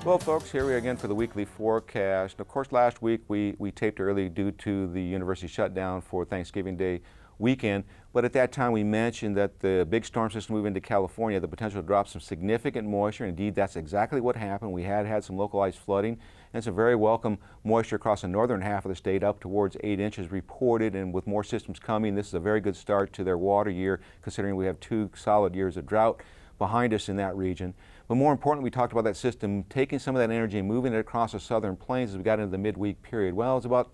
Well, folks, here we are again for the weekly forecast. Of course, last week we taped early due to the university shutdown for Thanksgiving Day weekend. But at that time, we mentioned that the big storm system moving into California, the potential to drop some significant moisture. Indeed, that's exactly what happened. We had some localized flooding and some very welcome moisture across the northern half of the state, up towards 8 inches reported. And with more systems coming, this is a very good start to their water year, considering we have 2 solid years of drought behind us in that region. But more importantly, we talked about that system taking some of that energy and moving it across the southern plains as we got into the midweek period. Well, it's about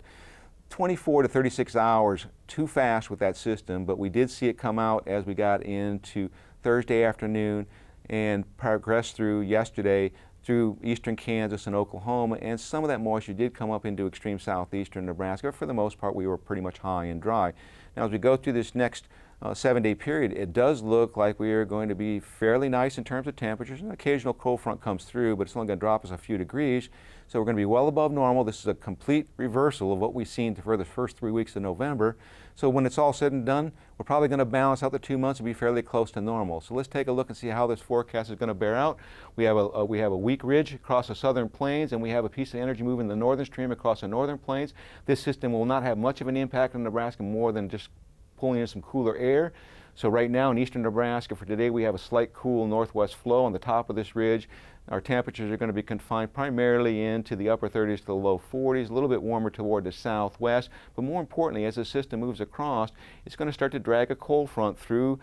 24 to 36 hours too fast with that system, but we did see it come out as we got into Thursday afternoon and progressed through yesterday through eastern Kansas and Oklahoma, and some of that moisture did come up into extreme southeastern Nebraska. For the most part, we were pretty much high and dry. Now, as we go through this next 7-day period, it does look like we are going to be fairly nice in terms of temperatures. An occasional cold front comes through, but it's only going to drop us a few degrees. So we're going to be well above normal. This is a complete reversal of what we've seen for the first 3 weeks of November. So when it's all said and done, we're probably going to balance out the 2 months and be fairly close to normal. So let's take a look and see how this forecast is going to bear out. We have a weak ridge across the southern plains, and we have a piece of energy moving the northern stream across the northern plains. This system will not have much of an impact on Nebraska, more than just pulling in some cooler air. So right now in eastern Nebraska for today, we have a slight cool northwest flow on the top of this ridge. Our temperatures are going to be confined primarily into the upper 30s to the low 40s, a little bit warmer toward the southwest. But more importantly, as the system moves across, it's going to start to drag a cold front through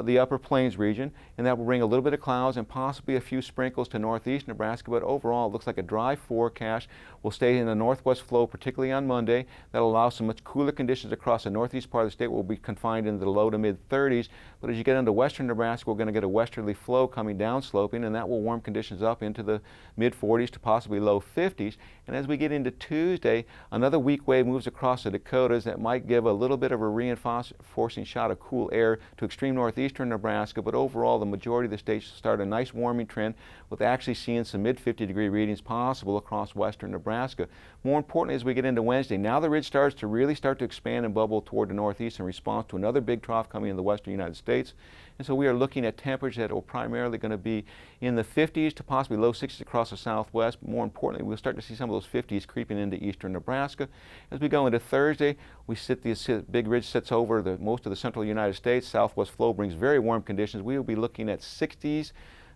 the upper plains region, and that will bring a little bit of clouds and possibly a few sprinkles to northeast Nebraska. But overall, it looks like a dry forecast. Will stay in the northwest flow, particularly on Monday. That'll allow some much cooler conditions across the northeast part of the state. Will be confined into the low to mid 30s. But as you get into western Nebraska, we're going to get a westerly flow coming down sloping, and that will warm conditions up into the mid 40s to possibly low 50s. And as we get into Tuesday, another weak wave moves across the Dakotas that might give a little bit of a reinforcing shot of cool air to extreme northeastern Nebraska. But overall, the majority of the states start a nice warming trend, with actually seeing some mid 50-degree readings possible across western Nebraska. More importantly, as we get into Wednesday, now the ridge starts to expand and bubble toward the northeast in response to another big trough coming in the western United States. And so we are looking at temperatures that are primarily going to be in the 50s to possibly low 60s across the southwest. More importantly, we'll start to see some of those 50s creeping into eastern Nebraska. As we go into Thursday, this big ridge sits over most of the central United States. Southwest flow brings very warm conditions. We will be looking at 60s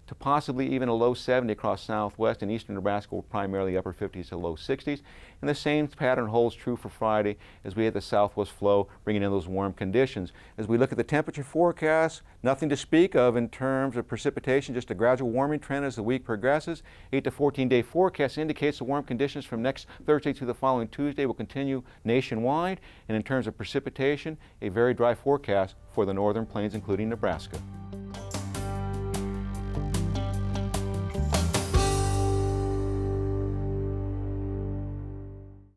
to possibly even a low 70 across southwest, and eastern Nebraska will primarily upper 50s to low 60s. And the same pattern holds true for Friday as we hit the southwest flow, bringing in those warm conditions. As we look at the temperature forecast, nothing to speak of in terms of precipitation, just a gradual warming trend as the week progresses. 8 to 14-day forecast indicates the warm conditions from next Thursday to the following Tuesday will continue nationwide. And in terms of precipitation, a very dry forecast for the northern plains, including Nebraska.